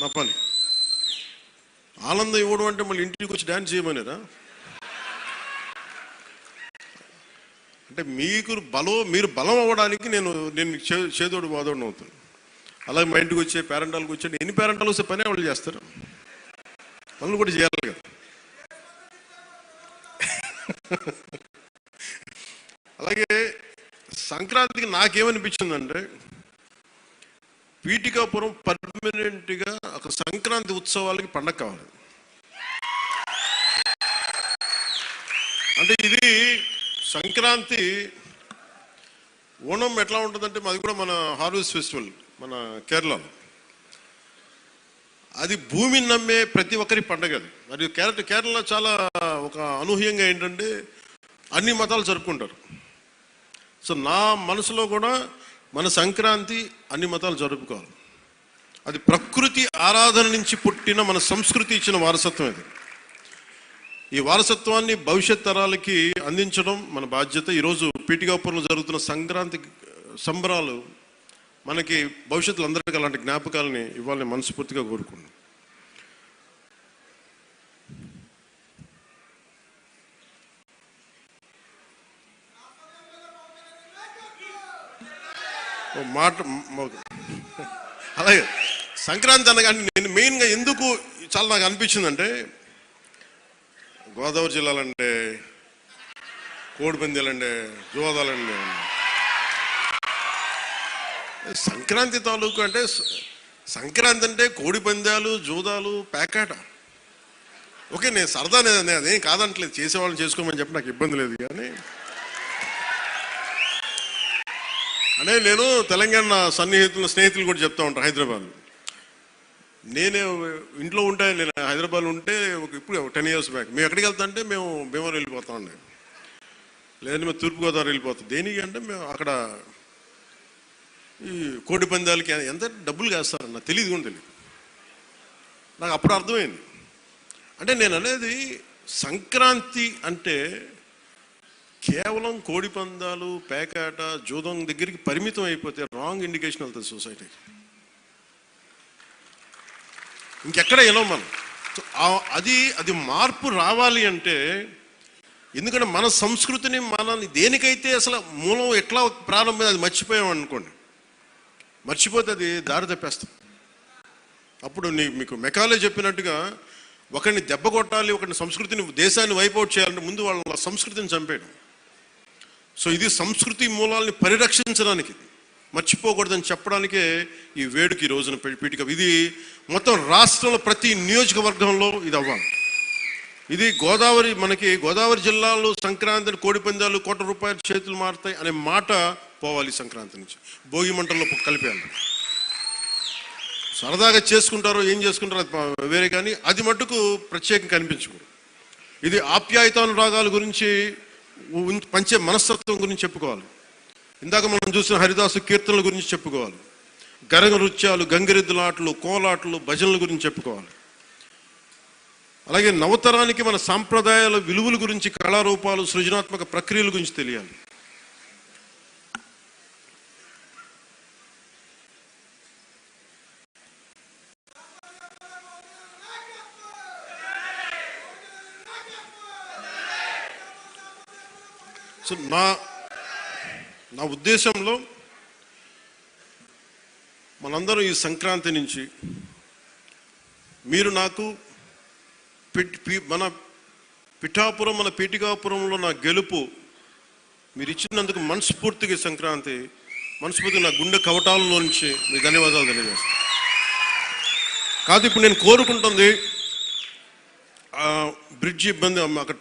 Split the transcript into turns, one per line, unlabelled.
నా పని. ఆనందం ఇవ్వడం అంటే మళ్ళీ ఇంటికి వచ్చి డ్యాన్స్ చేయమనేరా? అంటే మీరు బలం అవ్వడానికి నేను చేదోడు వాదోడు అవుతాను. అలాగే మా ఇంటికి వచ్చే పేరెంటాలకు వచ్చే ఎన్ని పేరెంటాలు వస్తే పని వాళ్ళు చేస్తారు, పనులు కూడా చేయాలి కదా. అలాగే సంక్రాంతికి నాకేమనిపించిందంటే, పీఠికాపురం పర్మనెంట్గా ఒక సంక్రాంతి ఉత్సవాలకి పండగ కావాలి. అంటే ఇది సంక్రాంతి ఓణం ఎట్లా ఉంటుందంటే, మాది కూడా మన హార్వెస్ట్ ఫెస్టివల్ మన కేరళలో. అది భూమిని నమ్మే ప్రతి ఒక్కరి పండగ అది. మరి కేరళ చాలా ఒక అనూహ్యంగా ఏంటంటే అన్ని మతాలు జరుపుకుంటారు. సో నా మనసులో కూడా మన సంక్రాంతి అన్ని మతాలు జరుపుకోవాలి. అది ప్రకృతి ఆరాధన నుంచి పుట్టిన మన సంస్కృతి ఇచ్చిన వారసత్వం ఇది. ఈ వారసత్వాన్ని భవిష్యత్ తరాలకి అందించడం మన బాధ్యత. ఈరోజు పీఠికాపురంలో జరుగుతున్న సంక్రాంతి సంబరాలు మనకి భవిష్యత్తులో అందరికీ అలాంటి జ్ఞాపకాలని ఇవ్వాలని మనస్ఫూర్తిగా కోరుకున్నాను. మాట అలాగే సంక్రాంతి అనగానే నేను మెయిన్గా ఎందుకు చాలా నాకు అనిపించిందంటే, గోదావరి జిల్లాలంటే కోడిపందాలంటే జోదాలంటే సంక్రాంతి తాలూకు అంటే సంక్రాంతి అంటే కోడిపందాలు జూదాలు పేకాట. ఓకే, నేను సరదా అదేం కాదంటలేదు, చేసేవాళ్ళని చేసుకోమని చెప్పి నాకు ఇబ్బంది లేదు. కానీ అంటే నేను తెలంగాణ స్నేహితులు కూడా చెప్తా ఉంటాను. హైదరాబాద్ నేనే ఇంట్లో ఉంటే, నేను హైదరాబాద్ ఉంటే ఇప్పుడు 10 years బ్యాక్ మేము ఎక్కడికి వెళ్తా అంటే మేము భీమవరం వెళ్ళిపోతా ఉండే, లేదంటే మేము తూర్పుగోదావరి వెళ్ళిపోతాం. దేనికి అంటే మేము అక్కడ ఈ కోడి పందాలకి ఎంత డబ్బులు వేస్తారన్న తెలియదు కూడా తెలియదు. నాకు అప్పుడు అర్థమైంది. అంటే నేను అనేది సంక్రాంతి అంటే కేవలం కోడి పందాలు పేకాట జూదం దగ్గరికి పరిమితం అయిపోతే రాంగ్ ఇండికేషన్ వెళ్తుంది సొసైటీకి. ఇంకెక్కడ వెళ్ళాం మనం. అది మార్పు రావాలి అంటే, ఎందుకంటే మన సంస్కృతిని మనల్ని దేనికైతే అసలు మూలం ఎట్లా ప్రారంభం అది మర్చిపోయాం అనుకోండి, మర్చిపోతే అది దారి తప్పేస్తాం. అప్పుడు మీకు మెకాలే చెప్పినట్టుగా ఒకరిని దెబ్బ కొట్టాలి, ఒకరిని సంస్కృతిని దేశాన్ని వైపౌట్ చేయాలంటే ముందు వాళ్ళ సంస్కృతిని చంపేయడం. సో ఇది సంస్కృతి మూలాల్ని పరిరక్షించడానికి, మర్చిపోకూడదని చెప్పడానికే ఈ వేడుక ఈ రోజున పీఠిక. ఇది మొత్తం రాష్ట్రంలో ప్రతి నియోజకవర్గంలో ఇది అవ్వాలి. ఇది మనకి గోదావరి జిల్లాలో సంక్రాంతిని కోడిపందాలు ₹1 చేతులు మారుతాయి అనే మాట పోవాలి. సంక్రాంతి నుంచి భోగి మంటల్లో కలిపేయాలి. సరదాగా చేసుకుంటారో ఏం చేసుకుంటారో అది వేరే, కానీ అది మట్టుకు ప్రత్యేకంగా కనిపించకూడదు. ఇది ఆప్యాయతానురాగాల గురించి పంచే మనస్తత్వం గురించి చెప్పుకోవాలి. ఇందాక మనం చూసిన హరిదాసు కీర్తనల గురించి చెప్పుకోవాలి. గరగ నృత్యాలు, గంగిరెద్దులాటలు, కోలాటలు, భజనల గురించి చెప్పుకోవాలి. అలాగే నవతరానికి మన సాంప్రదాయాల విలువల గురించి, కళారూపాలు, సృజనాత్మక ప్రక్రియల గురించి తెలియాలి. సో నా ఉద్దేశంలో మనందరం ఈ సంక్రాంతి నుంచి మీరు నాకు మన పీఠికాపురంలో నా గెలుపు మీరు ఇచ్చినందుకు మనస్ఫూర్తిగా సంక్రాంతి మనస్ఫూర్తిగా నా గుండె కవటాలలో నుంచి మీకు ధన్యవాదాలు తెలియజేస్తాను. కాదు ఇప్పుడు నేను కోరుకుంటుంది బ్రిడ్జి ఇబ్బంది, అక్కడ